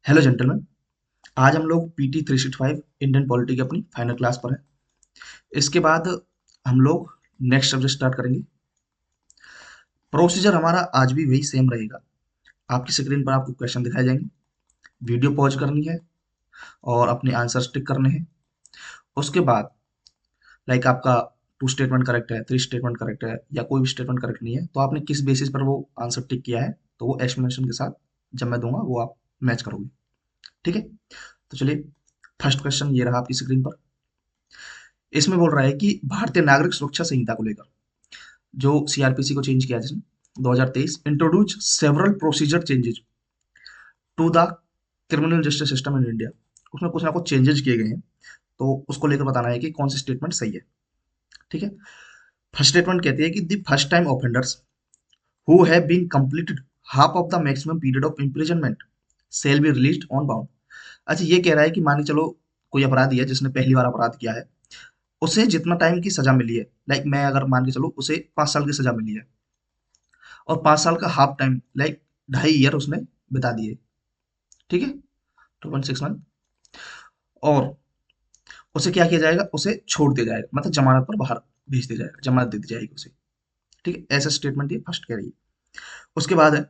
Hello gentleman. आज हम लोग पीटी 365 इंडियन पॉलिटी की अपनी फाइनल क्लास पर है। इसके बाद हम लोग नेक्स्ट सब्जेक्ट स्टार्ट करेंगे। प्रोसीजर हमारा आज भी वही सेम रहेगा। आपकी स्क्रीन पर आपको क्वेश्चन दिखाए जाएंगे, वीडियो पॉज करनी है और अपने आंसर टिक करने हैं। उसके बाद लाइक आपका टू स्टेटमेंट करेक्ट है, थ्री स्टेटमेंट करेक्ट है या कोई भी स्टेटमेंट करेक्ट नहीं है, तो आपने किस बेसिस पर वो आंसर टिक किया है, तो वो एक्सप्लेनेशन के साथ जब मैं दूंगा वो आप मैच करोगे। ठीक है, तो चलिए, फर्स्ट क्वेश्चन ये रहा आपकी स्क्रीन पर। इसमें बोल रहा है कि भारतीय नागरिक सुरक्षा संहिता को लेकर जो सीआरपीसी को चेंज किया जिसने 2023 introduce several procedure changes to the criminal justice system in India. उसमें कुछ ना कुछ चेंजेस किए गए हैं, तो उसको लेकर बताना है कि कौन सी स्टेटमेंट सही है। ठीक है, फर्स्ट स्टेटमेंट कहती है कि the first time offenders who have been completed half of the maximum period of imprisonment shall be released on bound. अच्छा, ये कह रहा है कि मान के चलो कोई अपराधी है जिसने पहली बार अपराध किया है, उसे जितना टाइम की सजा मिली है, लाइक मैं अगर मान के चलो उसे 5 साल की सजा मिली है और 5 साल का हाफ टाइम लाइक 2.5 ईयर उसने बिता दिए। ठीक है, 2.6 मंथ। और उसे क्या किया जाएगा, उसे छोड़ दिया जाएगा, मतलब जमानत पर बाहर भेज दिया जाएगा, जमानत दे दी जाएगी उसे। ठीक है, ऐसा स्टेटमेंट ये फर्स्ट कह रही है। उसके बाद है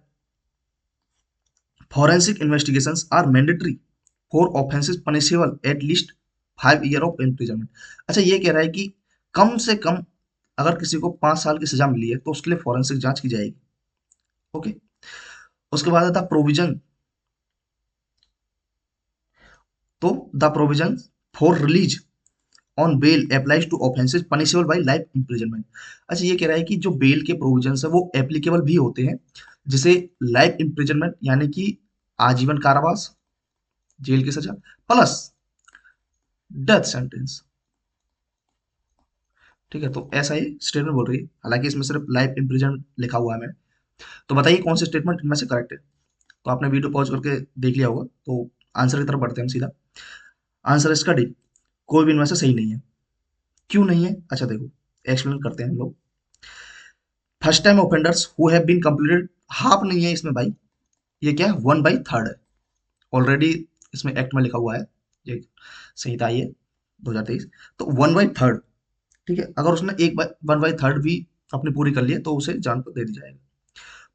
forensic investigations are mandatory for offences punishable at least 5 year of imprisonment. अच्छा, ये कह रहा है कि कम से कम अगर किसी को 5 साल की सजा मिली है तो उसके लिए फॉरेंसिक जांच की जाएगी। ओके, उसके बाद आता प्रोविजन, तो the provision for release on bail applies to offences punishable by life imprisonment. अच्छा, ये कह रहा है कि जो बेल के प्रोविजंस है वो एप्लीकेबल भी होते हैं, जिसे लाइफ इम्प्रिजनमेंट यानी कि आजीवन कारावास, जेल की सजा प्लस डेथ सेंटेंस। ठीक है, तो ऐसा ही स्टेटमेंट बोल रही है, हालांकि इसमें सिर्फ लाइफ इम्प्रिजन लिखा हुआ है मैंने। तो बताइए कौन सी स्टेटमेंट इनमें से करेक्ट है। तो आपने वीडियो पॉज करके देख लिया होगा, तो आंसर की तरफ बढ़ते हैं हम सीधा। आंसर इसका डी, कोई भी इनमें से सही नहीं है। क्यों नहीं है, अच्छा देखो, एक्सप्लेन करते हैं हम लोग। First time offenders who have been completed, half नहीं है इसमें भाई, ये क्या है, 1/3 है ऑलरेडी, इसमें एक्ट में लिखा हुआ है, ये संहिता आई है 2023, तो 1/3। ठीक है, अगर उसने 1/3 भी अपनी पूरी कर ली है तो उसे जान को दे दी जाएगी।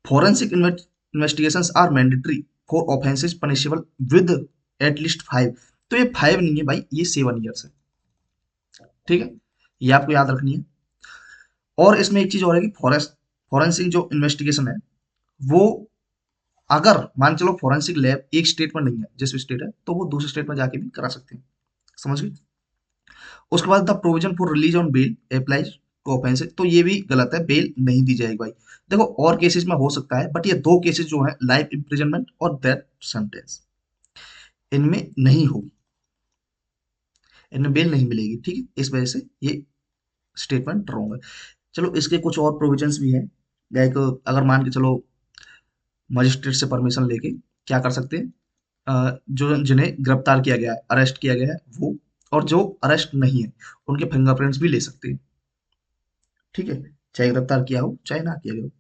Forensic investigations are mandatory for offences punishable with at least 5। तो ये 5 नहीं है भाई, ये 7 ईयर्स है। ठीक है, ये आपको याद रखनी है। और इसमें एक चीज और है कि फॉरेंसिक जो इन्वेस्टिगेशन है वो, अगर मान चलो फॉरेंसिक लैब एक स्टेट में नहीं है, जिस स्टेट है, तो वो दूसरे स्टेट में जाके भी करा सकते हैं। समझ गए। उसके बाद the provision for release on bail applies to offence, तो ये भी गलत है, बेल नहीं दी जाएगी भाई। देखो, और केसेस में हो सकता है, बट ये दो केसेस जो है लाइफ इम्प्रिजनमेंट और डेथ सेंटेंस, इनमें नहीं होगी, इनमें बेल नहीं मिलेगी। ठीक है, इस वजह से ये स्टेटमेंट रॉन्ग है। चलो, इसके कुछ और प्रोविजंस भी हैं, लाइक अगर मान के चलो मजिस्ट्रेट से परमिशन लेके क्या कर सकते हैं, जो जिन्हें गिरफ्तार किया गया है, अरेस्ट किया गया है वो, और जो अरेस्ट नहीं है उनके फिंगरप्रिंट्स भी ले सकते हैं। ठीक है, चाहे गिरफ्तार किया हो चाहे ना किया गया हो।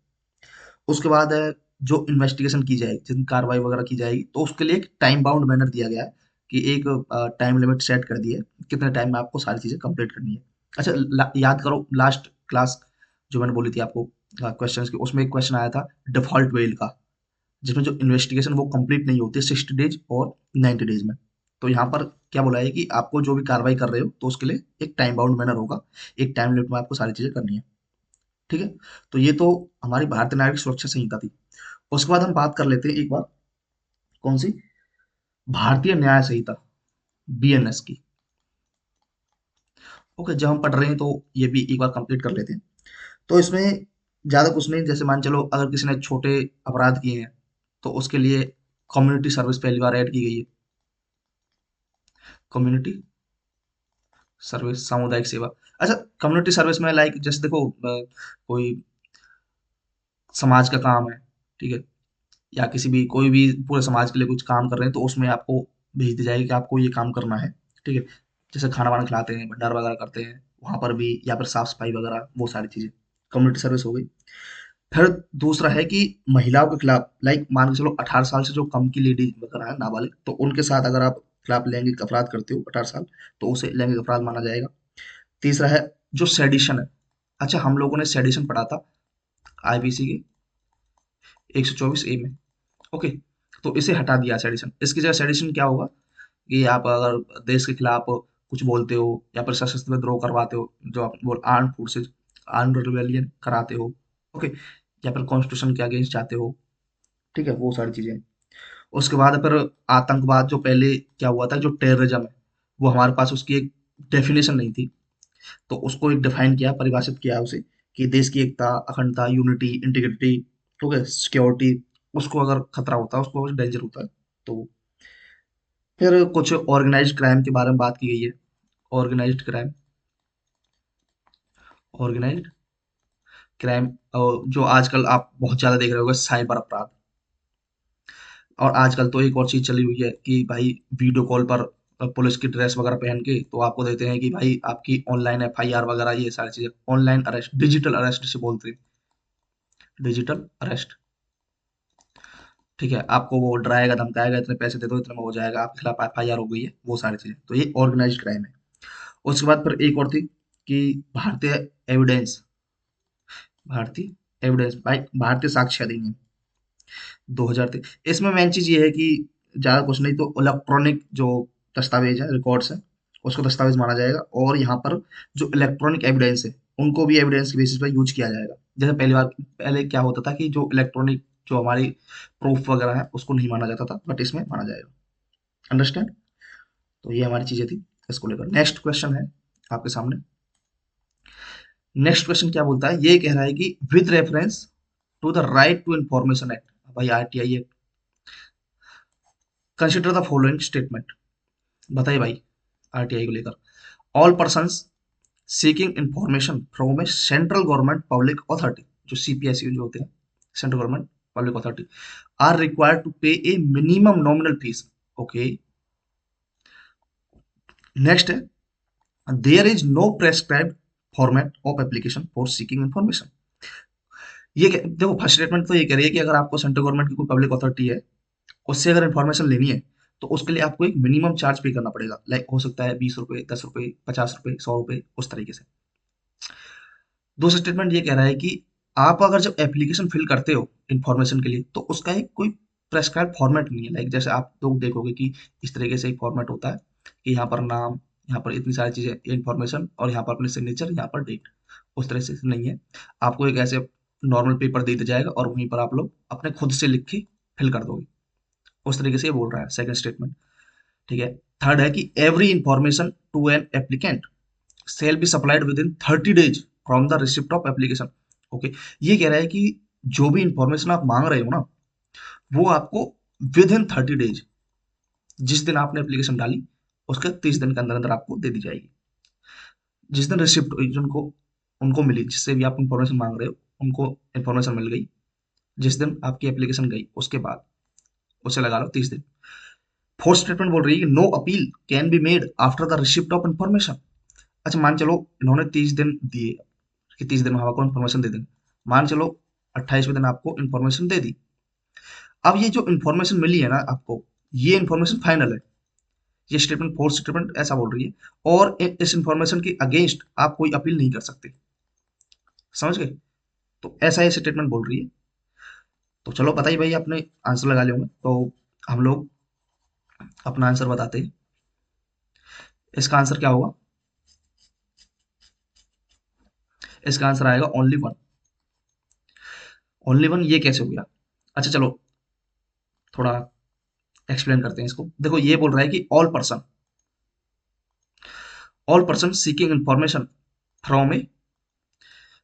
उसके बाद है जो इन्वेस्टिगेशन की जाएगी, जितनी कार्रवाई वगैरह की जाएगी, तो उसके लिए एक टाइम बाउंड मैनर दिया गया है, कि एक टाइम लिमिट सेट कर दी है, कितने टाइम में आपको सारी चीजें कंप्लीट करनी है। अच्छा, याद करो लास्ट क्लास जो मैंने बोली थी आपको क्वेश्चंस की, उसमें एक क्वेश्चन आया था डिफॉल्ट बेल का, जिसमें जो इन्वेस्टिगेशन वो कंप्लीट नहीं होती 60 डेज और 90 डेज में। तो यहाँ पर क्या बोला है कि आपको जो भी कार्रवाई कर रहे हो तो उसके लिए एक टाइम बाउंड मैनर होगा, एक टाइम लिमिट में आपको सारी चीजें करनी है। ठीक है, तो ये तो हमारी भारतीय नागरिक सुरक्षा संहिता थी। उसके बाद हम बात कर लेते हैं एक बार, कौन सी, भारतीय न्याय संहिता, बीएनएस की। ओके, जब हम पढ़ रहे हैं तो ये भी एक बार कंप्लीट कर लेते हैं। तो इसमें ज्यादा कुछ नहीं, जैसे मान चलो अगर किसी ने छोटे अपराध किए हैं तो उसके लिए कम्युनिटी सर्विस पहली बार ऐड की गई है। कम्युनिटी सर्विस, सामुदायिक सेवा। अच्छा, कम्युनिटी सर्विस में लाइक जैसे देखो, कोई समाज का काम है, ठीक है, या किसी भी कोई भी पूरे समाज के लिए कुछ काम कर रहे हैं, तो उसमें आपको भेज दी जाएगी कि आपको ये काम करना है। ठीक है, जैसे खाना वाना खिलाते हैं, भंडार वगैरह करते हैं, वहां पर भी, या फिर साफ सफाई वगैरह, वो सारी चीजें कम्युनिटी सर्विस हो गई। फिर दूसरा है कि महिलाओं के खिलाफ, लाइक मान के चलो 18 साल से जो कम की लेडीज वगैरह है नाबालिग, तो उनके साथ अगर आप खिलाफ लैंगिक अपराध करते हो 18 साल, तो उसे लैंगिक अपराध माना जाएगा। तीसरा है जो सेडिशन है। अच्छा, हम लोगों ने सेडिशन पढ़ा था आईपीसी के 124 ए में। ओके, तो इसे हटा दिया सेडिशन। इसकी जगह सेडिशन क्या होगा कि आप अगर देश के खिलाफ कुछ बोलते हो या फिर सशस्त्र विद्रोह करवाते हो, जो आप बोल आर्म फोर्सेज, आर्म रिबेलियन कराते हो, ओके, या फिर कॉन्स्टिट्यूशन के अगेंस्ट जाते हो, ठीक है, वो सारी चीजें। उसके बाद फिर आतंकवाद, जो पहले क्या हुआ था, जो टेररिज्म है, वो हमारे पास उसकी एक डेफिनेशन नहीं थी, तो उसको एक डिफाइन किया, परिभाषित किया उसे, कि देश की एकता, अखंडता, यूनिटी, इंटीग्रिटी, ठीक है, सिक्योरिटी, उसको अगर खतरा होता है, उसको डेंजर होता है। तो फिर कुछ ऑर्गेनाइज्ड क्राइम के बारे में बात की गई है। ऑर्गेनाइज्ड क्राइम, ऑर्गेनाइज्ड क्राइम, जो आजकल आप बहुत ज्यादा देख रहे होगे, साइबर अपराध। और आजकल तो एक और चीज चली हुई है कि भाई वीडियो कॉल पर पुलिस की ड्रेस वगैरह पहन के तो आपको देते हैं कि भाई आपकी ऑनलाइन एफआईआर वगैरह, ये सारी चीजें, ऑनलाइन अरेस्ट, डिजिटल अरेस्ट से बोलते हैं, डिजिटल अरेस्ट। ठीक है, आपको वो डराएगा धमकाएगा, इतने पैसे दे दो, इतने में हो जाएगा, आपके खिलाफ एफआईआर हो गई है, वो सारी चीजें, तो ये ऑर्गेनाइज्ड क्राइम है। उसके बाद फिर एक और थी कि भारतीय एविडेंस, भारतीय एविडेंस, भाई भारतीय साक्ष्य अधिनियम 2003। इसमें मेन चीज ये है कि ज्यादा कुछ नहीं, तो इलेक्ट्रॉनिक जो दस्तावेज है, रिकॉर्ड्स है, उसको दस्तावेज माना जाएगा। और यहाँ पर जो इलेक्ट्रॉनिक एविडेंस है, उनको भी एविडेंस के बेसिस पर यूज किया जाएगा। जैसे पहले क्या होता था कि जो इलेक्ट्रॉनिक, जो हमारी प्रूफ वगैरह है, उसको नहीं माना जाता था, बट इसमें माना जाएगा। अंडरस्टैंड? तो ये हमारी चीजें थी इसको लेकर। नेक्स्ट क्वेश्चन है आपके सामने। नेक्स्ट क्वेश्चन क्या बोलता है, ये कह रहा है कि with reference to the right to information act, भाई RTI act, consider the following statement. बताइए भाई, आरटीआई को लेकर, all persons seeking information from a central government public authority, जो सीपीएसयू जो होते हैं, central government public authority, are required to pay a minimum nominal fees. Okay, next है, there is no prescribed format of application for seeking information. देखो, first statement तो ये कह रही है कि अगर आपको सेंट्रल गवर्नमेंट की कोई पब्लिक अथॉरिटी है, उससे अगर इन्फॉर्मेशन लेनी है, तो उसके लिए आपको एक मिनिमम चार्ज पे करना पड़ेगा। लाइक हो सकता है 20 रुपए, 10 रुपए, 50 रुपए, 100 रुपए, उस तरीके से। दूसरा स्टेटमेंट ये कह रहा है कि आप अगर जब एप्लीकेशन फिल करते हो इन्फॉर्मेशन के लिए, तो उसका एक कोई प्रेस्क्राइब फॉर्मेट नहीं है। लाइक जैसे आप लोग देखोगे कि इस तरीके से एक फॉर्मेट होता है कि यहाँ पर नाम, यहाँ पर इतनी सारी चीजें इन्फॉर्मेशन, और यहाँ पर अपने सिग्नेचर, यहाँ पर डेट। उस तरह से नहीं है, आपको एक ऐसे नॉर्मल पेपर दे दिया जाएगा और वहीं पर आप लोग अपने खुद से लिख के फिल कर दोगे। उस तरीके से ये बोल रहा है सेकंड स्टेटमेंट। ठीक है। थर्ड है कि every information to an applicant shall be supplied with in 30 days from the receipt of application. Okay, ये कह रहा है कि जो भी इंफॉर्मेशन आप मांग रहे हो ना, वो आपको विद इन 30 days, जिस दिन आपने एप्लीकेशन डाली उसके 30 दिन के अंदर अंदर आपको दे दी जाएगी। जिस दिन रिसिप्ट जिनको उनको मिली, जिससे भी आप इंफॉर्मेशन मांग रहे हो, उनको इंफॉर्मेशन मिल गई, जिस दिन आपकी एप्लीकेशन गई उसके बाद, उसे लगा लो 30 दिन। फोर्थ स्टेटमेंट बोल रही है कि no appeal can be made after the receipt of information. अच्छा, मान चलो इन्होंने 30 दिन दिए कि 30 दिन में हम आपको इन्फॉर्मेशन दे देंगे। मान चलो 28वें दिन आपको इन्फॉर्मेशन दे दी। अब ये जो इन्फॉर्मेशन मिली है ना आपको, ये इन्फॉर्मेशन फाइनल है। ये स्टेटमेंट, फोर्थ स्टेटमेंट ऐसा बोल रही है। और इस इन्फॉर्मेशन के अगेंस्ट आप कोई अपील नहीं कर सकते। समझ गए? तो ऐसा ये स्टेटमेंट बोल रही है। तो चलो बताइए भाई, आपने आंसर लगा लिया होंगे, तो हम लोग अपना आंसर बताते हैं। इसका आंसर क्या होगा? इसका आंसर आएगा ओनली वन। ओनली वन, ये कैसे हो गया? अच्छा चलो, थोड़ा एक्सप्लेन करते हैं इसको। देखो, ये बोल रहा है कि all person seeking information from a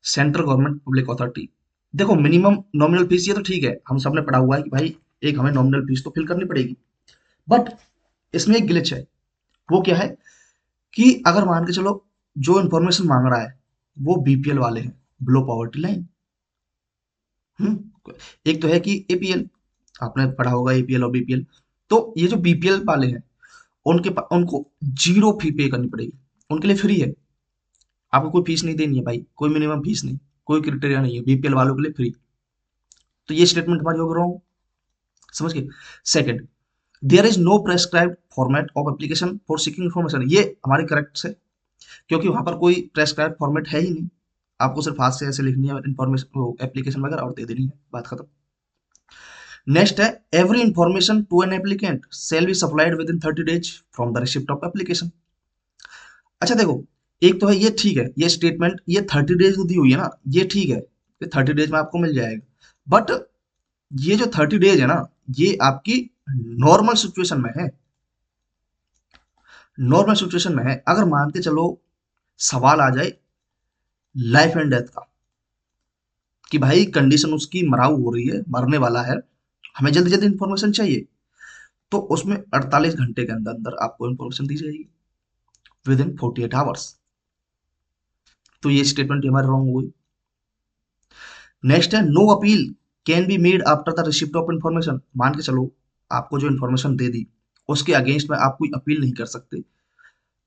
central government public authority. देखो, मिनिमम नॉमिनल फीस, ये तो ठीक है, हम सबने पढ़ा हुआ है कि भाई एक हमें नॉमिनल फीस तो फिल करनी पड़ेगी। बट इसमें एक ग्लिच है। वो क्या है कि अगर मान के चलो जो इन्फॉर्मेशन मांग रहा है वो बीपीएल वाले हैं, बिलो पॉवर्टी लाइन। एक तो है कि एपीएल, आपने पढ़ा होगा एपीएल और बीपीएल। तो ये जो बीपीएल वाले हैं, उनको जीरो फी पे करनी पड़ेगी। उनके लिए फ्री है, आपको कोई फीस नहीं देनी है भाई, कोई मिनिमम फीस नहीं, कोई क्रिटेरिया नहीं है, बीपीएल वालों के लिए फ्री। तो ये स्टेटमेंट हमारी होगी रॉन्ग, समझ गए। Second, there is no prescribed format of application for seeking information, ये हमारी करेक्ट है, क्योंकि वहां पर कोई प्रेस्क्राइब फॉर्मेट है ही नहीं, आपको सिर्फ हाथ से ऐसे लिखनी है इन्फॉर्मेशन, एप्लीकेशन वगैरह और दे देनी है, बात खत्म। नेक्स्ट है, every information to an applicant shall be supplied with in 30 days from the receipt of application. अच्छा देखो, एक तो है ये, ठीक है, ये स्टेटमेंट ये 30 days दी हुई है ना, ये ठीक है, ये 30 days में आपको मिल जाएगा, बट ये जो 30 days है ना, ये आपकी नॉर्मल सिचुएशन में है, नॉर्मल सिचुएशन में है। अगर मान के चलो सवाल आ जाए लाइफ एंड डेथ का, कि भाई कंडीशन उसकी मराऊ हो रही है, मरने वाला है, हमें जल्दी जल्दी इंफॉर्मेशन चाहिए, तो उसमें 48 घंटे के अंदर अंदर आपको इंफॉर्मेशन दी जाएगी, विद इन 48 आवर्स। तो ये स्टेटमेंट हमारी रॉन्ग हुई। नेक्स्ट है, no appeal can be made after the receipt of information. मान के चलो आपको जो इन्फॉर्मेशन दे दी, उसके अगेंस्ट में आप कोई अपील नहीं कर सकते,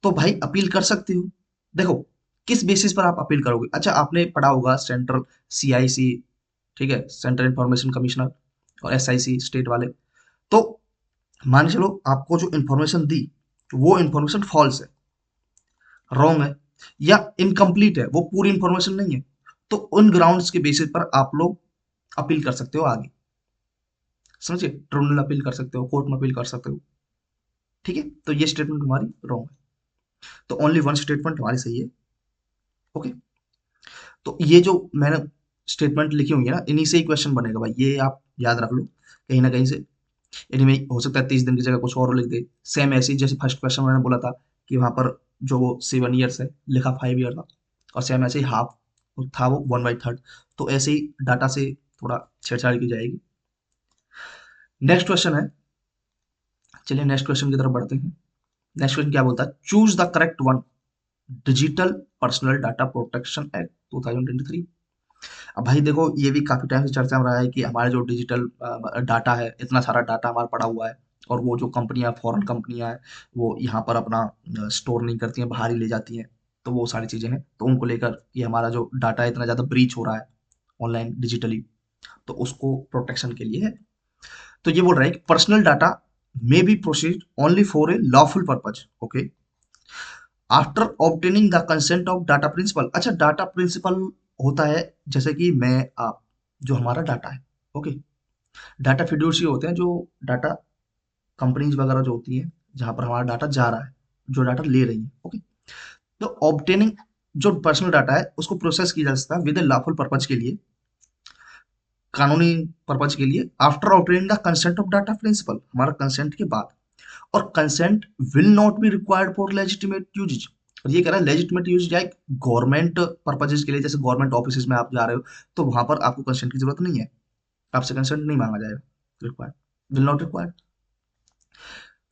तो भाई अपील कर सकती हो। देखो किस बेसिस पर आप अपील करोगे, अच्छा आपने पढ़ा होगा सेंट्रल CIC, ठीक है, सेंट्रल इंफॉर्मेशन कमिश्नर, और SIC स्टेट वाले। तो मान के चलो आपको जो इन्फॉर्मेशन दी वो इन्फॉर्मेशन फॉल्स है, रॉन्ग है, या इनकम्प्लीट है, वो पूरी इन्फॉर्मेशन नहीं है, तो उन ग्राउंड्स के बेसिस पर आप लोग अपील कर सकते हो आगे, समझिए, ट्रिब्यूनल अपील कर सकते हो, कोर्ट में अपील कर सकते हो, ठीक है। तो ये स्टेटमेंट हमारी रॉन्ग है, तो ओनली वन स्टेटमेंट हमारी सही है, ओके। तो ये जो मैंने स्टेटमेंट लिखी हुई है ना, इन्हीं से ही क्वेश्चन बनेगा भाई, ये आप याद रख लो कहीं ना कहीं से। इनमें हो सकता है 30 दिन की जगह कुछ और लिख दे, सेम ऐसी जैसे फर्स्ट क्वेश्चन मैंने बोला था कि वहां पर जो वो 7 years है लिखा 5 year था, और सेम ऐसे ही हाफ था वो 1/3, तो ऐसे ही डाटा से थोड़ा छेड़छाड़ की जाएगी। नेक्स्ट क्वेश्चन है, चलिए नेक्स्ट क्वेश्चन की तरफ बढ़ते हैं। नेक्स्ट क्वेश्चन क्या बोलता है, choose the correct one, digital personal data protection act 2023। अब भाई देखो ये भी काफी टाइम से चर्चा में रहा है कि हमारे जो डिजिटल डाटा है, इतना सारा डाटा हमारा पड़ा हुआ है, और वो जो कंपनियां, फॉरेन कंपनियां हैं, वो यहाँ पर अपना स्टोर नहीं करती हैं, बाहर ही ले जाती हैं, तो वो सारी चीजें हैं, तो उनको लेकर कि हमारा जो डाटा इतना ज्यादा ब्रीच हो रहा है ऑनलाइन डिजिटली, तो उसको प्रोटेक्शन के लिए है। तो ये बोल रहा है कि personal data may be proceed only for a lawful purpose, okay, after obtaining the consent of data principal. अच्छा डाटा प्रिंसिपल होता है जैसे कि मैं आप, जो हमारा डाटा है, ओके, डाटा फिड्यूशियरी होते हैं, जो डाटा कंपनीज वगैरह जो होती हैं, जहां पर हमारा डाटा जा रहा है, जो डाटा ले रही है, ओके। तो ऑब्टेनिंग जो पर्सनल डाटा है उसको प्रोसेस किया जा सकता है विद ए लॉफुल पर्पज के लिए, कानूनी पर्पज के लिए, after obtaining the consent of data principal, हमारा कंसेंट के बाद, और consent will not be required for legitimate usages. और ये कह रहा है legitimate use like government purposes के लिए, जैसे गवर्नमेंट ऑफिस में आप जा रहे हो, तो वहां पर आपको कंसेंट की जरूरत नहीं है, आपसे कंसेंट नहीं मांगा जाएगा, रिक्वायर्ड, विल नॉट रिक्वायर्ड।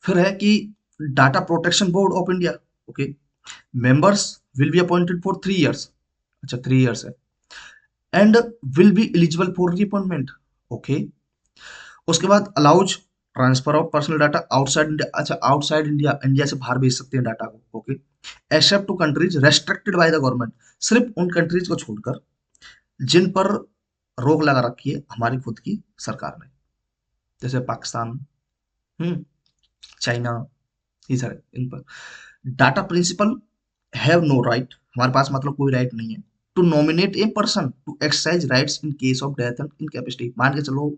फिर है कि data protection board of India, okay, members will be appointed for 3 years, अच्छा 3 years है, and will be eligible for reappointment, okay. उसके बाद allows transfer of personal data outside India, अच्छा outside India, India से बाहर भेज सकते हैं डाटा को, okay, except to countries restricted by the government, सिर्फ उन कंट्रीज को छोड़कर जिन पर रोक लगा रखी है हमारी खुद की सरकार ने, जैसे पाकिस्तान, हम्म, चाइना, ये सारे, इन पर data principal have no right, हमारे पास मतलब कोई राइट नहीं है, to nominate a person to exercise rights in case of death and incapacity. मान के चलो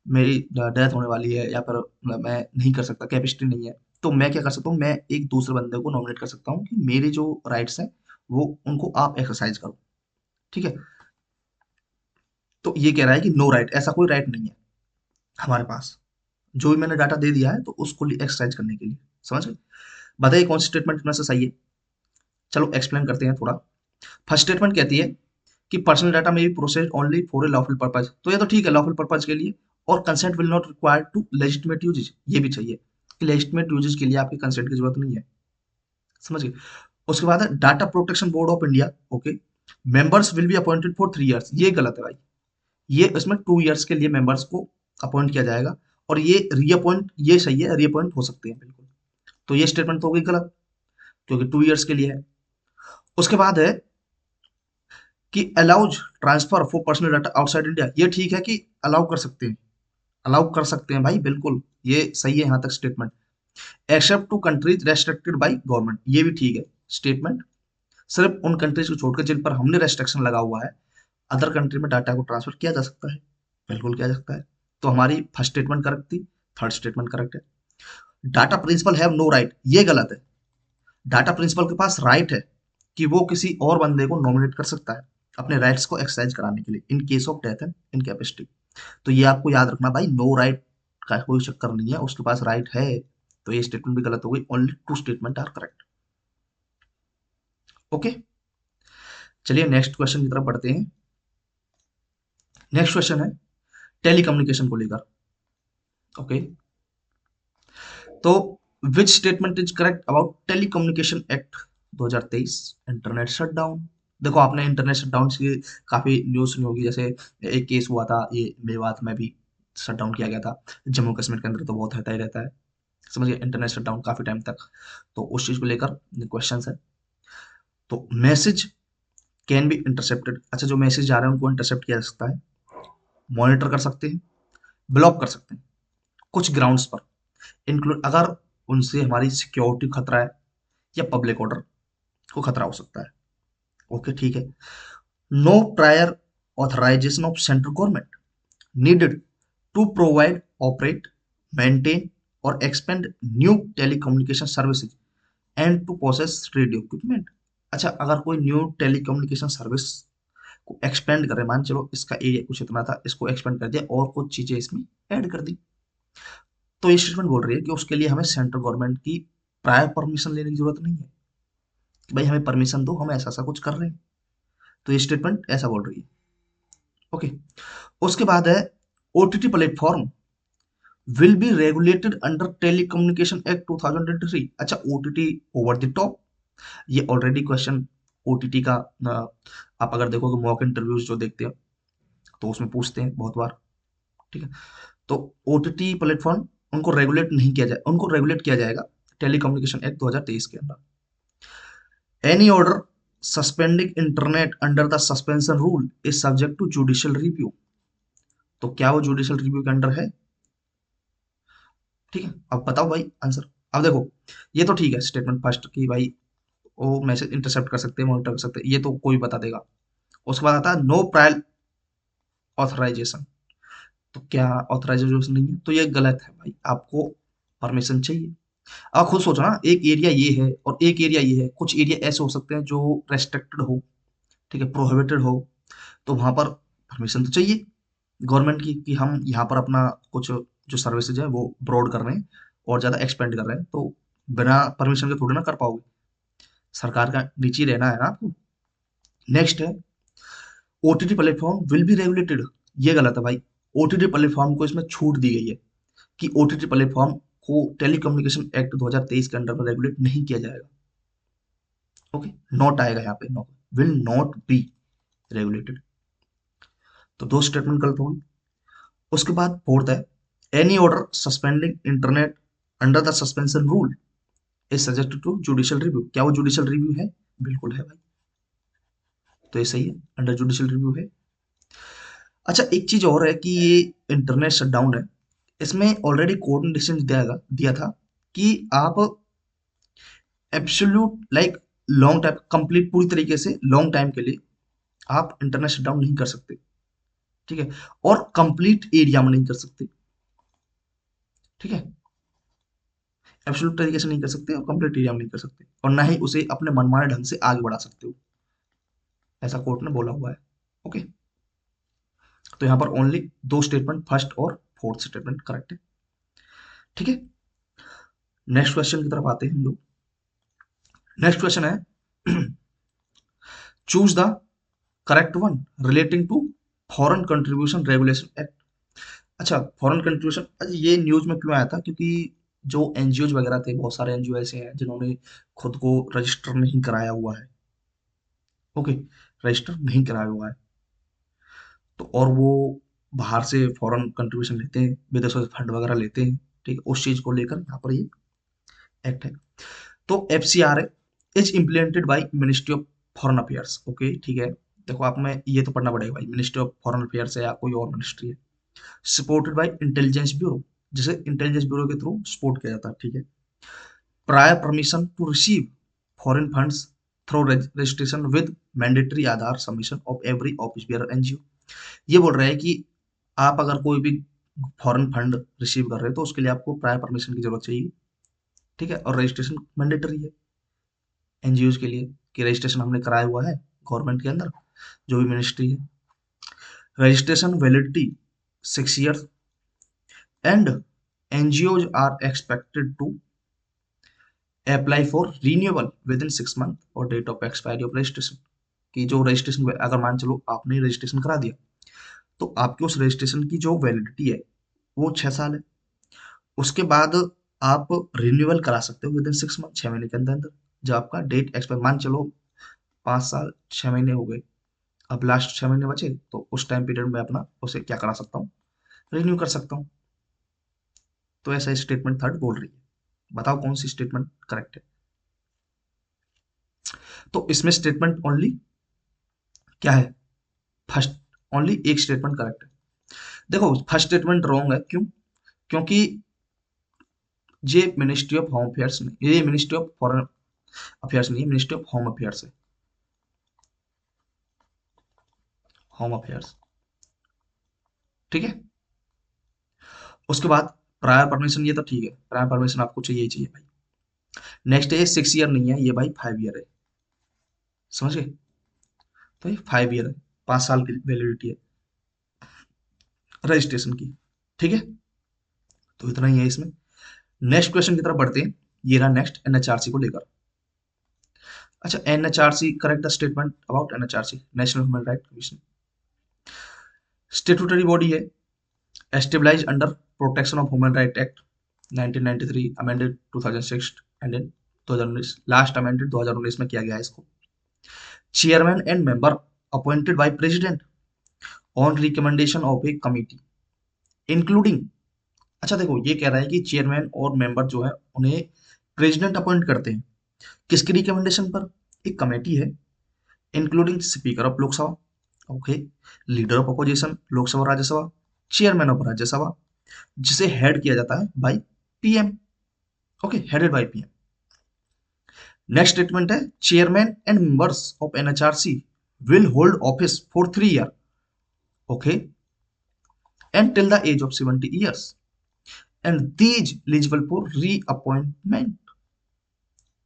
मेरी डेथ होने वाली है, या फिर मैं नहीं कर सकता, कैपेसिटी नहीं है, तो मैं क्या कर सकता हूँ, मैं एक दूसरे बंदे को नॉमिनेट कर सकता हूँ कि मेरे जो राइट्स हैं वो उनको आप एक्सरसाइज करो, ठीक है। तो ये कह रहा है कि नो राइट, ऐसा कोई राइट नहीं है हमारे पास, जो भी मैंने डाटा दे दिया है तो उसको एक्सरसाइज करने के लिए, समझ गए। बताइए कौन सी स्टेटमेंट में से सही है, चलो एक्सप्लेन करते हैं थोड़ा। फर्स्ट स्टेटमेंट कहती है कि पर्सनल डाटा में be processed only for a lawful purpose, तो ये तो ठीक है, लॉफुल पर्पज के लिए, और consent will not required to legitimate usages, ये भी चाहिए कि लेजिटिमेट यूजेज के लिए आपकी कंसेंट की जरूरत नहीं है, समझ गए। उसके बाद है data protection board of India, okay, members will be appointed for 3 years, ये गलत है भाई, ये इसमें 2 years के लिए मेंबर्स को अपॉइंट किया जाएगा, और ये रीअपॉइंट, ये सही है, रीअपॉइंट हो सकते हैं बिल्कुल, तो ये स्टेटमेंट तो हो गई गलत, क्योंकि 2 years के लिए है। उसके बाद है कि allows transfer for personal data outside India, ये ठीक है कि अलाउ कर सकते हैं, अलाउ कर सकते हैं भाई, बिल्कुल ये सही है यहाँ तक statement. Except to countries restricted by government, ये भी ठीक है स्टेटमेंट, सिर्फ उन कंट्रीज को छोड़कर जिन पर हमने रेस्ट्रिक्शन लगा हुआ है, अदर कंट्री में डाटा को ट्रांसफर किया जा सकता है, बिल्कुल किया जा सकता है। तो हमारी फर्स्ट स्टेटमेंट करेक्ट थी, थर्ड स्टेटमेंट करेक्ट है। Data principal have no right, ये गलत है। डाटा प्रिंसिपल के पास राइट है कि वो किसी और बंदे को नॉमिनेट कर सकता है अपने राइट्स को एक्सरसाइज कराने के लिए इन case of death and incapacity. तो ये आपको याद रखना भाई, नो राइट का कोई चक्कर नहीं है, उसके पास राइट है। तो ये स्टेटमेंट भी गलत हो गई, only two statement are correct. Okay, चलिए नेक्स्ट क्वेश्चन की तरफ बढ़ते हैं। नेक्स्ट क्वेश्चन है टेलीकम्युनिकेशन को लेकर। ओके, तो which statement is correct about telecommunication act 2023 internet shutdown. देखो आपने इंटरनेट शटडाउन की काफी न्यूज सुनी होगी, जैसे एक केस हुआ था ये मेवात में भी शटडाउन किया गया था, जम्मू कश्मीर के अंदर तो बहुत रहता ही रहता है, समझिए इंटरनेट शटडाउन काफी टाइम तक। तो उस चीज को लेकर क्वेश्चन है। तो मैसेज कैन बी इंटरसेप्टेड, अच्छा जो मैसेज जा रहे हैं उनको इंटरसेप्ट किया जा सकता है, मॉनिटर कर सकते हैं, ब्लॉक कर सकते हैं कुछ ग्राउंड्स पर, इंक्लूड अगर उनसे हमारी सिक्योरिटी खतरा है या पब्लिक ऑर्डर को खतरा हो सकता है। ओके ठीक है। No prior authorization of central government needed to provide, operate, maintain और expand new telecommunication services and to process radio equipment. अच्छा अगर कोई न्यू टेलीकम्युनिकेशन सर्विस को एक्सपेंड करें, मान चलो इसका एरिया कुछ इतना था, इसको एक्सपेंड कर दिया और कुछ चीजें इसमें ऐड कर दी, तो ये स्टेटमेंट बोल रही है कि उसके लिए हमें सेंट्रल गवर्नमेंट की प्रायर परमिशन लेने की जरूरत नहीं है कि भाई हमें परमिशन दो, हम ऐसा ऐसा कुछ कर रहे हैं। तो ये स्टेटमेंट ऐसा बोल रही है। ओके, उसके बाद है OTT platform will be regulated under telecommunication act 2023। अच्छा ओटीटी ओवर द टॉप, ये ऑलरेडी क्वेश्चन ओटीटी का आप अगर देखोगे मॉक इंटरव्यूज जो देखते हैं तो उसमें पूछते हैं बहुत बार, ठीक है। तो ओटीटी प्लेटफॉर्म उनको रेगुलेट नहीं किया जाए, उनको रेगुलेट किया जाएगा टेलीकम्युनिकेशन एक्ट 2023 के अंदर। Any order suspending internet under the suspension rule is subject to judicial review. तो क्या वो जुडिशियल रिव्यू के अंडर है? ठीक है, अब बताओ भाई आंसर। अब देखो ये तो ठीक है स्टेटमेंट फर्स्ट की भाई वो मैसेज इंटरसेप्ट कर सकते हैं, मॉनिटर कर सकते हैं, ये तो कोई बता देगा। उसके बाद आता है नो प्रायर ऑथराइजेशन, तो क्या ऑथराइजेशन नहीं है, तो ये गलत है भाई, आपको परमिशन चाहिए। आप खुद सोचो ना, एक एरिया ये है और एक एरिया ये है, कुछ एरिया ऐसे हो सकते हैं जो रेस्ट्रिक्टेड हो, ठीक है, प्रोहिबिटेड हो, तो वहां पर परमिशन तो चाहिए गवर्नमेंट की कि हम यहाँ पर अपना कुछ जो सर्विसेज है वो ब्रॉड कर रहे हैं और ज़्यादा एक्सपेंड कर रहे हैं, तो बिना परमिशन के थोड़ी ना कर पाओगे, सरकार का नीचे रहना है ना आपको। नेक्स्ट है OTT platform will be regulated, ये गलत है भाई, ओटीटी प्लेटफॉर्म को इसमें छूट दी गई है कि ओटीटी प्लेटफॉर्म को टेलीकम्युनिकेशन एक्ट 2023 के अंडर में रेगुलेट नहीं किया जाएगा। ओके, नॉट आएगा यहाँ पे, no will not be regulated. तो दो स्टेटमेंट गलत होगी। उसके बाद फोर्थ है any order suspending internet under the suspension rule is subject to judicial review, क्या वो जुडिशियल रिव्यू है? बिल्कुल है भाई, तो ये सही है, अंडर जुडिशियल रिव्यू है। अच्छा एक चीज और है कि ये इंटरनेट शटडाउन है, इसमें ऑलरेडी कोर्ट ने डिसीजन दिया था कि आप absolute like long time complete पूरी तरीके से लॉन्ग टाइम के लिए आप इंटरनेट शटडाउन नहीं कर सकते, ठीक है, और कंप्लीट एरिया में नहीं कर सकते, ठीक है, एब्सोल्यूट तरीके से नहीं कर सकते और कंप्लीट एरिया में नहीं कर सकते, और ना ही उसे अपने मनमाने ढंग से आगे बढ़ा सकते हो, ऐसा कोर्ट ने बोला हुआ है। ओके, तो यहाँ पर ओनली दो स्टेटमेंट फर्स्ट और फोर्थ स्टेटमेंट करेक्ट है, ठीक है। नेक्स्ट क्वेश्चन की तरफ आते हैं हम लोग। नेक्स्ट क्वेश्चन है choose the correct one relating to foreign contribution regulation act. अच्छा फॉरेन कंट्रीब्यूशन, अच्छा ये न्यूज में क्यों आया था, क्योंकि जो एनजीओ वगैरह थे, बहुत सारे एनजीओ ऐसे हैं जिन्होंने खुद को रजिस्टर नहीं कराया हुआ है। ओके, रजिस्टर नहीं कराया हुआ है, तो और वो बाहर से फॉरेन कंट्रीब्यूशन लेते हैं, विदेशों से फंड वगैरह लेते हैं, ठीक है, उस चीज को लेकर यहाँ पर ये एक्ट है। तो F C R is implemented by ministry of foreign affairs. Okay ठीक है, देखो आप में ये तो पढ़ना पड़ेगा भाई, मिनिस्ट्री ऑफ फॉरेन अफेयर्स है या कोई और मिनिस्ट्री है। सपोर्टेड बाय इंटेलिजेंस ब्यूरो, जिसे इंटेलिजेंस ब्यूरो के थ्रू सपोर्ट किया जाता है, ठीक है। Prior permission to receive foreign funds through registration with mandatory Aadhaar submission of every office bear NGO. ये बोल रहा है कि आप अगर कोई भी फॉरेन फंड रिसीव कर रहे हो तो उसके लिए आपको प्रायर परमिशन की जरूरत चाहिए, ठीक है। और रजिस्ट्रेशन मैंडेटरी है एनजीओ के लिए, कि रजिस्ट्रेशन हमने कराया हुआ है गवर्नमेंट के अंदर, जो भी मिनिस्ट्री है। Registration validity 6 years, and NGOs are expected to apply for renewal with in 6 month और date of expiry of registration. कि जो रजिस्ट्रेशन, अगर मान चलो आपने रजिस्ट्रेशन करा दिया तो आपके उस रजिस्ट्रेशन की जो वैलिडिटी है वो 6 साल है। उसके बाद आप रिन्यूअल करा सकते हो विद इन 6 month, 6 महीने के अंदर अंदर। जब आपका डेट एक्सपायर, मान चलो 5 साल 6 महीने हो गए, अब लास्ट 6 महीने बचे, तो उस टाइम पीरियड में अपना उसे क्या करा सकता हूँ, रिन्यू कर सकता हूँ। तो ऐसा स्टेटमेंट थर्ड बोल रही है। बताओ कौन सी स्टेटमेंट करेक्ट है। तो इसमें स्टेटमेंट ओनली क्या है, फर्स्ट, ओनली एक स्टेटमेंट करेक्ट है। देखो फर्स्ट स्टेटमेंट रॉन्ग है, क्यों? क्योंकि ये मिनिस्ट्री ऑफ होम अफेयर्स नहीं, ये मिनिस्ट्री ऑफ फॉरेन अफेयर्स नहीं है, मिनिस्ट्री ऑफ होम अफेयर्स है, होम अफेयर्स, ठीक है। उसके बाद प्रायर परमिशन, ये तो ठीक है, प्रायर परमिशन आपको चाहिए ही चाहिए भाई। नेक्स्ट ये 6 year नहीं है, ये भाई 5 year है, समझ गए। तो ये 5 year है, 5 साल की वैलिडिटी है रजिस्ट्रेशन की, ठीक है। तो इतना ही है इसमें। नेक्स्ट क्वेश्चन की तरफ बढ़ते हैं। ये रहा नेक्स्ट एनएचआरसी को लेकर। अच्छा, NHRC correct statement about NHRC, national human right commission. Statutory body है, established under protection of human right act 1993, amended 2006 and in 2019, last amended 2019 में किया गया है इसको। Chairman and member appointed by president on recommendation of a committee including. अच्छा देखो, ये कह रहा है कि चेयरमैन और मेंबर जो है उन्हें प्रेसिडेंट अपॉइंट करते हैं, किसकी रिकमेंडेशन पर? एक कमेटी है, including speaker of Lok Sabha, okay, leader of opposition Lok Sabha और राज्यसभा, चेयरमैन ऑफ राज्यसभा, जिसे हेड किया जाता है by PM, okay, headed by PM. Next statement है, chairman and members of NHRC will hold office for 3 year, okay, and till the age of 70 years, and these eligible for reappointment.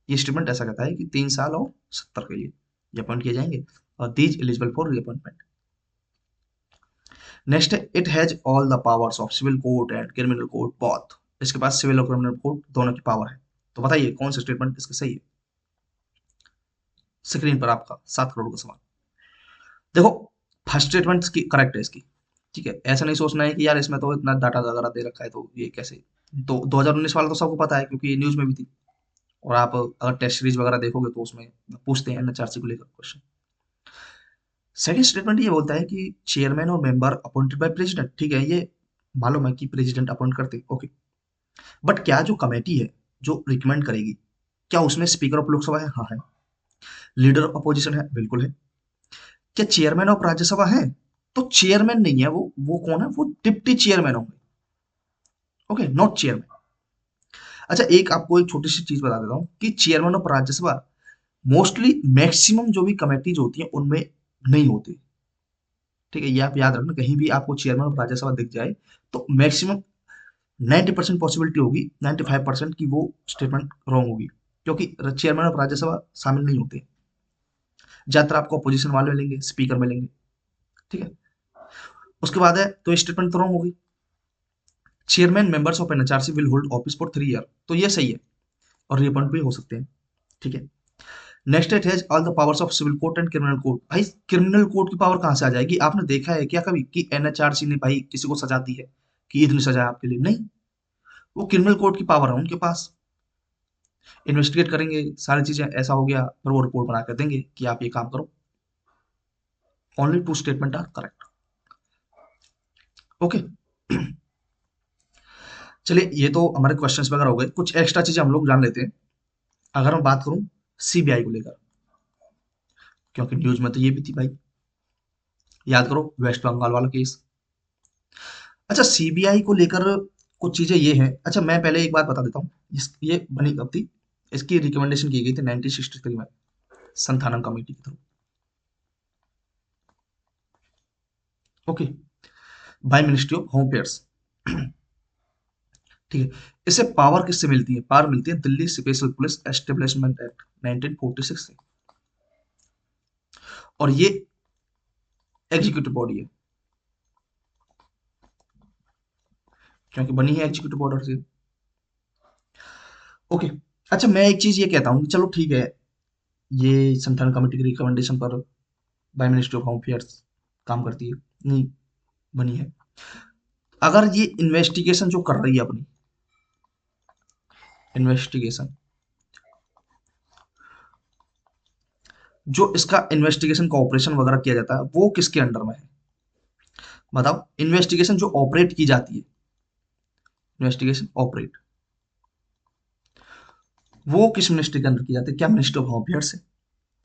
ये statement ऐसा कहता है कि 3 साल और 70 के लिए ये अपॉइंट किए जाएंगे, और these eligible for reappointment. Next है, it has all the powers of civil court and criminal court both. इसके पास सिविल और क्रिमिनल कोर्ट दोनों की पावर है। तो बताइए कौन सा स्टेटमेंट इसका सही है। स्क्रीन पर आपका 7 करोड़ का सवाल। देखो फर्स्ट स्टेटमेंट की करेक्ट है इसकी, ठीक है। ऐसा नहीं सोचना है कि यार इसमें तो इतना डाटा वगैरह दे रखा है तो ये कैसे। तो 2019 वाला तो सबको पता है क्योंकि न्यूज में भी थी, और आप अगर टेस्ट सीरीज वगैरह देखोगे तो उसमें पूछते हैं एनएचआरसी को लेकर क्वेश्चन। सेकंड स्टेटमेंट ये बोलता है कि चेयरमैन और मेंबर अपॉइंटेड बाय प्रेसिडेंट, ठीक है, ये मालूम है कि प्रेसिडेंट अपॉइंट करते, ओके। बट क्या जो कमेटी है जो रिकमेंड करेगी, क्या उसमें स्पीकर ऑफ लोकसभा है? हाँ है। लीडर ऑफ अपोजिशन है? बिल्कुल है। क्या चेयरमैन ऑफ राज्यसभा है? तो चेयरमैन नहीं है वो कौन है? वो डिप्टी चेयरमैन होंगे, ओके, नॉट चेयरमैन। अच्छा, एक आपको एक छोटी सी चीज बता देता हूँ कि chairman of Rajya Sabha mostly maximum जो भी कमेटीज होती हैं उनमें नहीं होती, ठीक है। ये आप याद रखना, कहीं भी आपको चेयरमैन ऑफ राज्यसभा दिख जाए तो मैक्सिमम 90% पॉसिबिलिटी होगी, 95% की वो स्टेटमेंट रॉन्ग होगी, क्योंकि चेयरमैन ऑफ राज्यसभा शामिल नहीं होते। ज्यादातर आपको अपोजिशन वाले मिलेंगे, स्पीकर मिलेंगे, ठीक है। उसके बाद है, तो स्टेटमेंट तो रॉन्ग होगी। Chairman members of NHRC will hold office for 3 year, तो ये सही है, और रिअपॉइंट भी हो सकते हैं, ठीक है। Next it has all the powers of civil court and criminal court. भाई क्रिमिनल कोर्ट की पावर कहां से आ जाएगी? आपने देखा है क्या कभी कि एनएचआरसी ने भाई किसी को सजा दी है कि इतनी सजा है आपके लिए? नहीं, वो क्रिमिनल कोर्ट की पावर है उनके पास, इन्वेस्टिगेट करेंगे सारी चीजें, ऐसा हो गया फिर वो रिपोर्ट बना कर देंगे कि आप ये काम करो। Only two statement are correct, okay. चलिए, ये तो हमारे क्वेश्चंस वगैरह हो गए, कुछ एक्स्ट्रा चीजें हम लोग जान लेते हैं। अगर मैं बात करूं सीबीआई को लेकर, क्योंकि न्यूज में तो ये भी थी भाई, याद करो वेस्ट बंगाल वाला केस। अच्छा, सीबीआई को लेकर कुछ चीजें ये हैं। अच्छा, मैं पहले एक बात बता देता हूँ, ये बनी कब थी, इसकी रिकमेंडेशन की गई थी 1963 में, संथानम कमेटी के through. Okay, by ministry of home affairs. ठीक है। इसे पावर किससे मिलती है? पावर मिलती है Delhi special police establishment act 1946 से। और ये एग्जीक्यूटिव बॉडी है, क्योंकि बनी है एग्जीक्यूटिव ऑर्डर से। ओके। अच्छा, मैं एक चीज ये कहता हूँ कि चलो ठीक है, ये संथान कमेटी की रिकमेंडेशन पर by ministry of home affairs काम करती है, नहीं बनी है। अगर ये इन्वेस्टिगेशन जो कर रही है अपनी इन्वेस्टिगेशन, जो इसका इन्वेस्टिगेशन का ऑपरेशन वगैरह किया जाता है, वो किसके अंडर में है? बताओ, इन्वेस्टिगेशन जो ऑपरेट की जाती है, इन्वेस्टिगेशन ऑपरेट, वो किस मिनिस्ट्री के अंदर की जाती है? क्या मिनिस्ट्री ऑफ होम अफेयर्स है,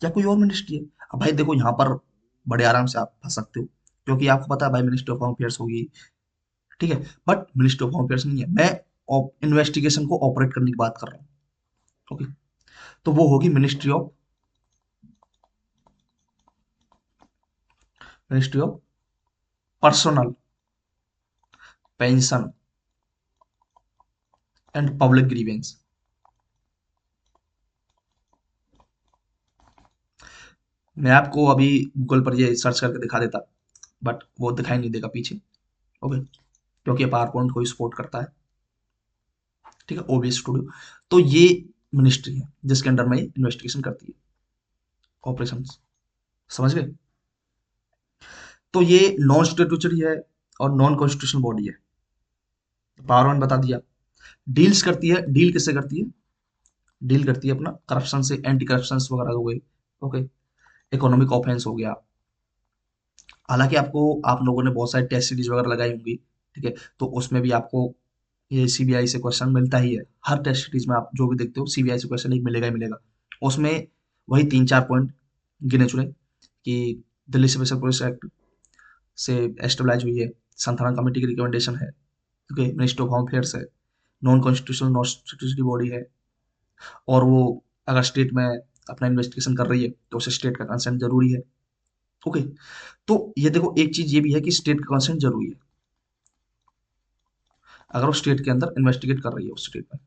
या कोई और मिनिस्ट्री है? अब भाई देखो, यहाँ पर बड़े आराम से आप फंस सकते हो, क्योंकि आपको पता है भाई मिनिस्ट्री ऑफ होम अफेयर्स होगी, ठीक है, but ministry of home affairs नहीं है। मैं इन्वेस्टिगेशन को ऑपरेट करने की बात कर रहा हूँ। ओके, तो वो होगी ministry of personal, pension and public grievance. मैं आपको अभी गूगल पर ये सर्च करके दिखा देता, बट वो दिखाई नहीं देगा पीछे। ओके, क्योंकि पावर पॉइंट को ही सपोर्ट करता है, ठीक है, ओबीएस स्टूडियो। तो ये मिनिस्ट्री है जिसके अंडर में इन्वेस्टिगेशन करती है, ऑपरेशन, समझ गए? तो ये नॉन स्टेटूटरी है और नॉन कॉन्स्टिट्यूशनल बॉडी है। पावर वन बता दिया। डील्स करती है, डील किससे करती है? डील करती है अपना करप्शन से, एंटी करप्शन वगैरह हो गए। ओके, इकोनॉमिक ऑफेंस हो गया। हालांकि आपको, आप लोगों ने बहुत सारी टेस्ट सीरीज वगैरह लगाई होंगी, ठीक है, तो उसमें भी आपको ये सीबीआई से क्वेश्चन मिलता ही है। हर टेस्ट सीरीज में आप जो भी देखते हो, सीबीआई से क्वेश्चन एक मिलेगा ही मिलेगा। उसमें वही 3-4 पॉइंट गिने चुने कि दिल्ली स्पेशल पुलिस एक्ट से एस्टेब्लाइज हुई है, संथाना कमेटी की रिकमेंडेशन है, okay, ministry of home affairs है, non constitutional non statutory body है, और वो अगर स्टेट में अपना इन्वेस्टिगेशन कर रही है तो उसे स्टेट का कंसेंट जरूरी है। ओके, तो ये देखो, एक चीज ये भी है कि स्टेट का कंसेंट जरूरी है अगर वो स्टेट के अंदर इन्वेस्टिगेट कर रही है उस स्टेट में।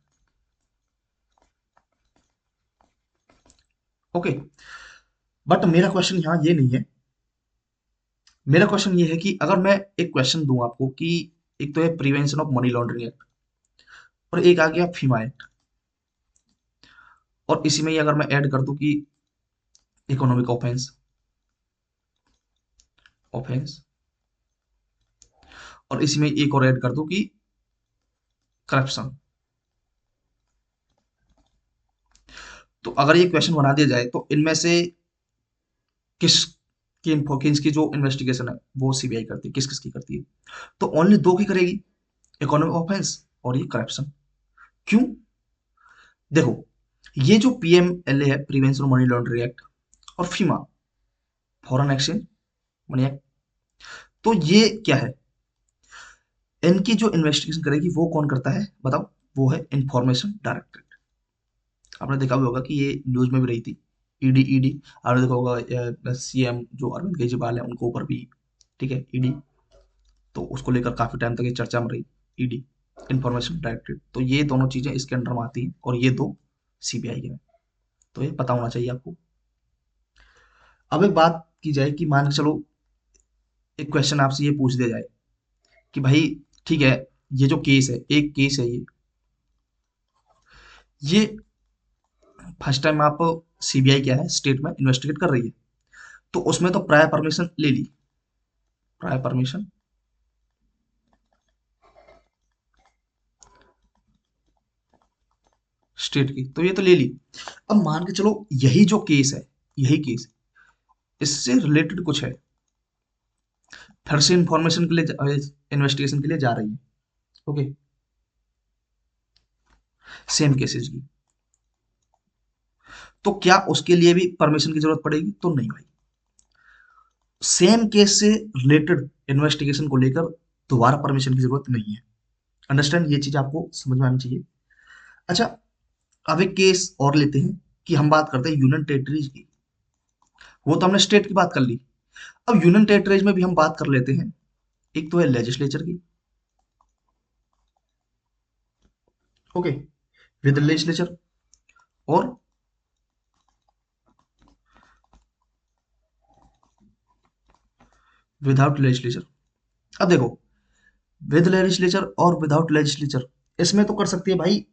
ओके, बट मेरा क्वेश्चन यहाँ ये नहीं है। मेरा क्वेश्चन ये है कि अगर मैं एक क्वेश्चन दूं आपको कि एक तो है prevention of money laundering act, और एक आ गया फीमा एक्ट, और इसी में ही अगर मैं ऐड कर दूं कि इकोनॉमिक ऑफेंस, ऑफेंस, और इसी में एक और ऐड कर दूं कि करप्शन, तो अगर ये क्वेश्चन बना दिया जाए तो इनमें से किस किसकी जो इन्वेस्टिगेशन है वो सीबीआई करती है, किस किस की करती है? तो ओनली दो की करेगी, इकोनॉमिक ऑफेंस और ये करप्शन। क्यों? देखो, ये जो पीएमएलए है, प्रिवेंशन मनी लॉन्ड्रिंग एक्ट, और फीमा, फॉरेन एक्सचेंज मनी एक्ट, तो ये क्या है? इनकी जो इन्वेस्टिगेशन करेगी वो कौन करता है बताओ? वो है इंफॉर्मेशन डायरेक्टरेट। आपने देखा भी होगा कि ये न्यूज में भी रही थी, ईडी। आपने देखा होगा सीएम जो अरविंद केजरीवाल है उनको ऊपर भी, ठीक है, ईडी, तो उसको लेकर काफी टाइम तक ये चर्चा में रही, ईडी, इंफॉर्मेशन डायरेक्टरेट। तो ये दोनों चीजें इसके अंडर में आती हैं, और ये दो सीबीआई के हैं। तो ये पता होना चाहिए आपको। अब एक बात की जाए कि मान के चलो, एक क्वेश्चन आपसे ये पूछ दिया जाए कि भाई ठीक है, ये जो केस है, एक केस है ये फर्स्ट टाइम आप, सीबीआई क्या है, स्टेट में इन्वेस्टिगेट कर रही है, तो उसमें तो प्रायर परमिशन ले ली, प्रायर परमिशन स्टेट की, तो ये तो ले ली। अब मान के चलो यही जो केस है, यही केस इससे रिलेटेड कुछ है, फिर से इंफॉर्मेशन के लिए, इन्वेस्टिगेशन के लिए जा रही है, ओके, सेम केसेस की, तो क्या उसके लिए भी परमिशन की जरूरत पड़ेगी? तो नहीं भाई, सेम केस से रिलेटेड इन्वेस्टिगेशन को लेकर दोबारा परमिशन की जरूरत नहीं है। अंडरस्टैंड, ये चीज आपको समझ में आनी चाहिए। अच्छा, अब एक केस और लेते हैं कि हम बात करते हैं यूनियन टेरिटरीज की। वो तो हमने स्टेट की बात कर ली। अब यूनियन टेरिटरीज में भी हम बात कर लेते हैं। एक तो है लेजिस्लेचर की, ओके, विद लेजिस्लेचर, और विदाउट लेजिस्लेचर। अब देखो, विद लेजिस्लेचर और विदाउट लेजिस्लेचर, इसमें तो कर सकती है भाई,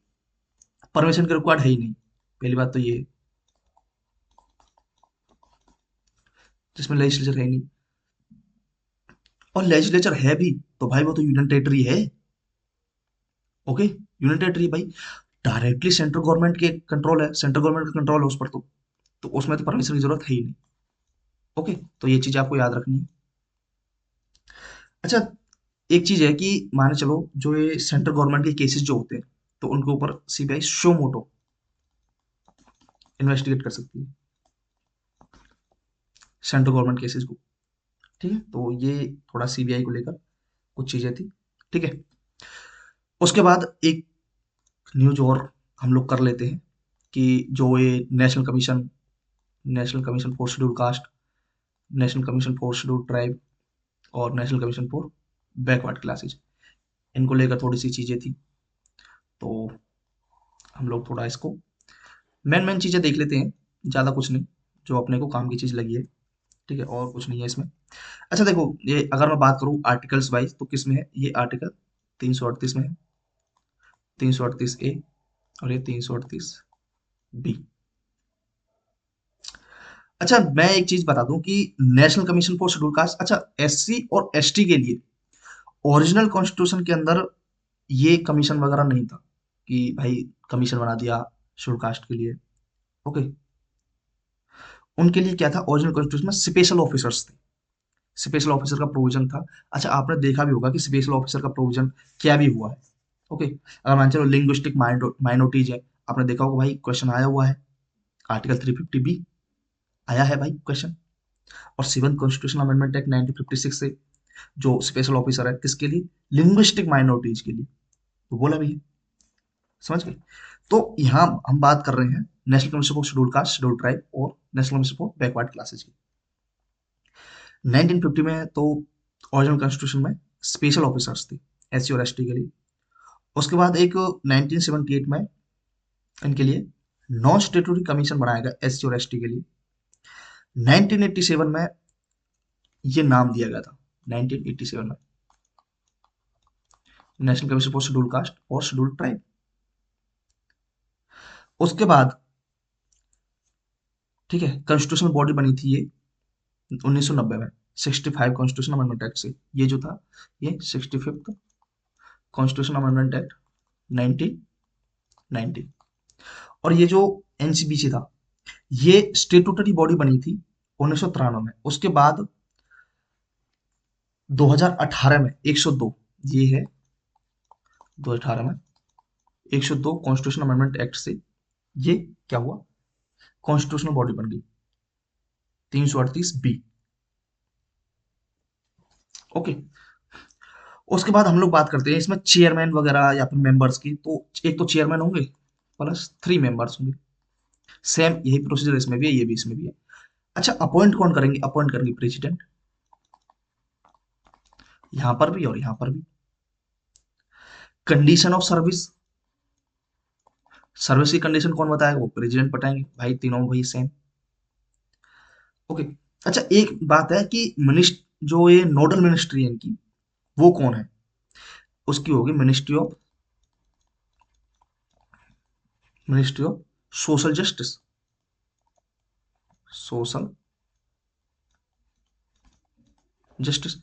परमिशन के रिक्वायर्ड है ही नहीं। पहली बात तो ये है, जिसमें लेजिस्लेचर है ही नहीं। और लेजिस्लेचर है भी तो भाई वो तो यूनियन टेरिटरी है। ओके, यूनियन टेरिटरी भाई, डायरेक्टली सेंट्रल गवर्नमेंट के कंट्रोल है, सेंट्रल गवर्नमेंट का कंट्रोल है उस पर, तो उसमें तो परमिशन की जरूरत है ही नहीं। ओके, तो ये चीज आपको याद रखनी है। अच्छा, एक चीज है कि माने चलो जो ये सेंट्रल गवर्नमेंट के केसेस जो होते हैं, तो उनके ऊपर सीबीआई शो मोटो इन्वेस्टिगेट कर सकती है, सेंट्रल गवर्नमेंट केसेस को। ठीक है, तो ये थोड़ा सीबीआई को लेकर कुछ चीजें थी। ठीक है, उसके बाद एक न्यूज और हम लोग कर लेते हैं कि जो ये national commission for schedule caste, national commission for schedule tribe और national commission for backward classes, इनको लेकर थोड़ी सी चीजें थी। तो हम लोग थोड़ा इसको मेन मेन चीजें देख लेते हैं, ज्यादा कुछ नहीं, जो अपने को काम की चीज लगी है। ठीक है, और कुछ नहीं है इसमें। अच्छा देखो, ये अगर मैं बात करूं आर्टिकल्स वाइज तो किस में है, ये आर्टिकल 338 में है, 338 ए, और ये 338 बी। अच्छा, मैं एक चीज बता दूं कि national commission for schedule cast, अच्छा, एससी और एसटी के लिए ओरिजिनल कॉन्स्टिट्यूशन के अंदर ये कमीशन वगैरह नहीं था कि भाई कमीशन बना दिया शेड्यूल कास्ट के लिए। ओके, उनके लिए क्या था, ओरिजिनल कॉन्स्टिट्यूशन में स्पेशल ऑफिसर्स थे, स्पेशल ऑफिसर का प्रोविजन था। अच्छा, आपने देखा भी होगा कि स्पेशल ऑफिसर का प्रोविजन क्या भी हुआ है। ओके, अगर मान चलो लिंग्विस्टिक माइनॉरिटीज है, आपने देखा होगा भाई क्वेश्चन आया हुआ है, आर्टिकल 350 बी आया है भाई क्वेश्चन। और सेवन कॉन्स्टिट्यूशन अमेंडमेंट एक्ट 1956 से जो स्पेशल ऑफिसर है किसके लिए, लिंग्विस्टिक माइनॉरिटीज के लिए, तो बोला भी है। समझ गए। तो यहाँ हम बात कर रहे हैं national commission for schedule caste, schedule tribe और national commission for backward classes की। 1950 में तो ओरिजिनल कॉन्स्टिट्यूशन में स्पेशल ऑफिसर्स थे एससी और एसटी के लिए। उसके बाद एक 1978 में इनके लिए नॉन स्टेटूटरी कमीशन बनाया गया एससी और एसटी के लिए। 1987 में ये नाम दिया गया था, 1987 में national commission for schedule cast और शेड्यूल ट्राइब। उसके बाद ठीक है, कॉन्स्टिट्यूशनल बॉडी बनी थी ये 1990 में, 65 कॉन्स्टिट्यूशन अमेंडमेंट एक्ट से। ये जो था, ये 65th कॉन्स्टिट्यूशन अमेंडमेंट एक्ट 1990। और ये जो एनसीबीसी था, ये स्टेटूटरी बॉडी बनी थी 1993 में। उसके बाद 2018 में 102, ये है 2018 में 102 कॉन्स्टिट्यूशन अमेंडमेंट एक्ट से ये क्या हुआ, कॉन्स्टिट्यूशनल बॉडी बन गई 338 बी। ओके, उसके बाद हम लोग बात करते हैं इसमें चेयरमैन वगैरह या फिर मेंबर्स की। तो एक तो चेयरमैन होंगे प्लस 3 मेंबर्स होंगे। सेम यही प्रोसीजर इसमें भी है, ये भी इसमें भी है। अच्छा, अपॉइंट कौन करेंगे, अपॉइंट करेंगे प्रेसिडेंट, यहां पर भी और यहां पर भी। कंडीशन ऑफ सर्विस, सर्विस की कंडीशन कौन बताएगा, वो प्रेसिडेंट बताएंगे भाई, तीनों भाई सेम। ओके, अच्छा एक बात है कि मिनिस्ट जो ये नोडल मिनिस्ट्री है इनकी, वो कौन है, उसकी होगी ministry of social justice, social justice.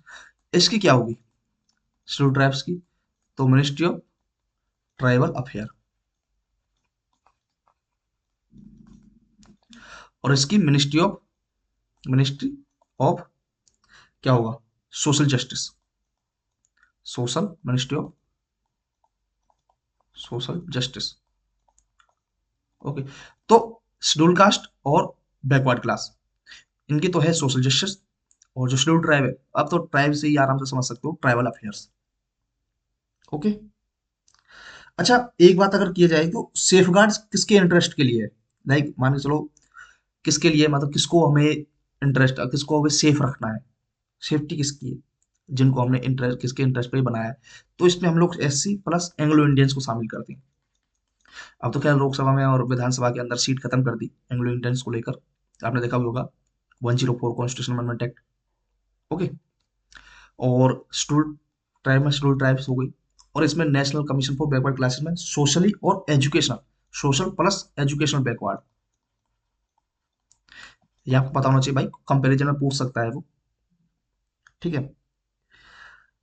इसकी क्या होगी, शेड्यूल ट्राइब्स की, तो मिनिस्ट्री ऑफ ट्राइबल अफेयर। और इसकी मिनिस्ट्री ऑफ क्या होगा, social justice, social ministry of social justice. Okay, तो शेड्यूल कास्ट और बैकवर्ड क्लास, इनकी तो है सोशल जस्टिस, और जो शेड्यूल ट्राइब है, अब तो ट्राइब से ही आराम से समझ सकते हो, ट्राइबल अफेयर्स। ओके। अच्छा, एक बात अगर किया जाए तो सेफगार्ड्स किसके इंटरेस्ट के लिए है? लाइक मान के चलो, किसके लिए, मतलब किसको हमें इंटरेस्ट, किसको हमें सेफ रखना है, सेफ्टी किसकी है, जिनको हमने इंटरेस्ट, किसके इंटरेस्ट पे ही बनाया है? तो इसमें हम लोग एससी प्लस एंग्लो इंडियंस को शामिल करते हैं। अब तो खैर लोकसभा में और विधानसभा के अंदर सीट खत्म कर दी एंग्लो इंडियंस को लेकर, आपने देखा भी होगा, 104 कॉन्स्टिट्यूशन अमेंडमेंट एक्ट। ओके। और शेड्यूल ट्राइब में शेड्यूल ट्राइब्स हो गई। और इसमें national commission for backward classes में सोशली और educational, social plus educational backward, ये आपको पता होना चाहिए भाई, कंपैरिजन में पूछ सकता है वो। ठीक है।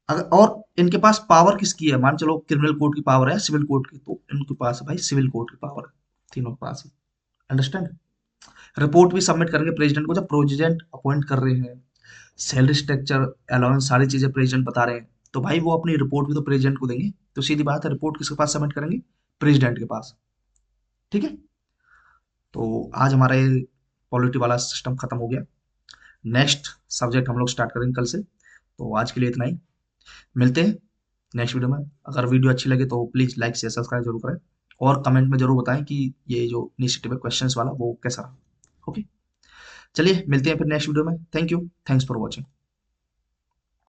अगर और इनके पास पावर किसकी है, मान चलो क्रिमिनल कोर्ट की पावर है, सिविल कोर्ट की, तो इनके पास है भाई सिविल कोर्ट की पावर है, तीनों के पास है। अंडरस्टैंड? रिपोर्ट भी सबमिट करेंगे प्रेसिडेंट को, जब प्रेसिडेंट अपॉइंट कर रहे हैं, सैलरी स्ट्रक्चर, अलाउंस, सारी चीजें प्रेसिडेंट बता रहे हैं, तो भाई वो अपनी रिपोर्ट भी तो प्रेसिडेंट को देंगे, तो सीधी बात है, रिपोर्ट किसके पास सबमिट करेंगे? प्रेसिडेंट के पास। ठीक है। तो आज हमारा ये पॉलिटी वाला सिस्टम खत्म हो गया। नेक्स्ट सब्जेक्ट हम लोग स्टार्ट करेंगे कल से। तो आज के लिए इतना ही, मिलते हैं नेक्स्ट वीडियो में। अगर वीडियो अच्छी लगे तो प्लीज़ लाइक शेयर सब्सक्राइब जरूर करें, और कमेंट में जरूर बताएं कि ये जो इनिशिएटिव है क्वेश्चंस वाला वो कैसा रहा। ओके, चलिए मिलते हैं फिर नेक्स्ट वीडियो में। Thank you, thanks for watching.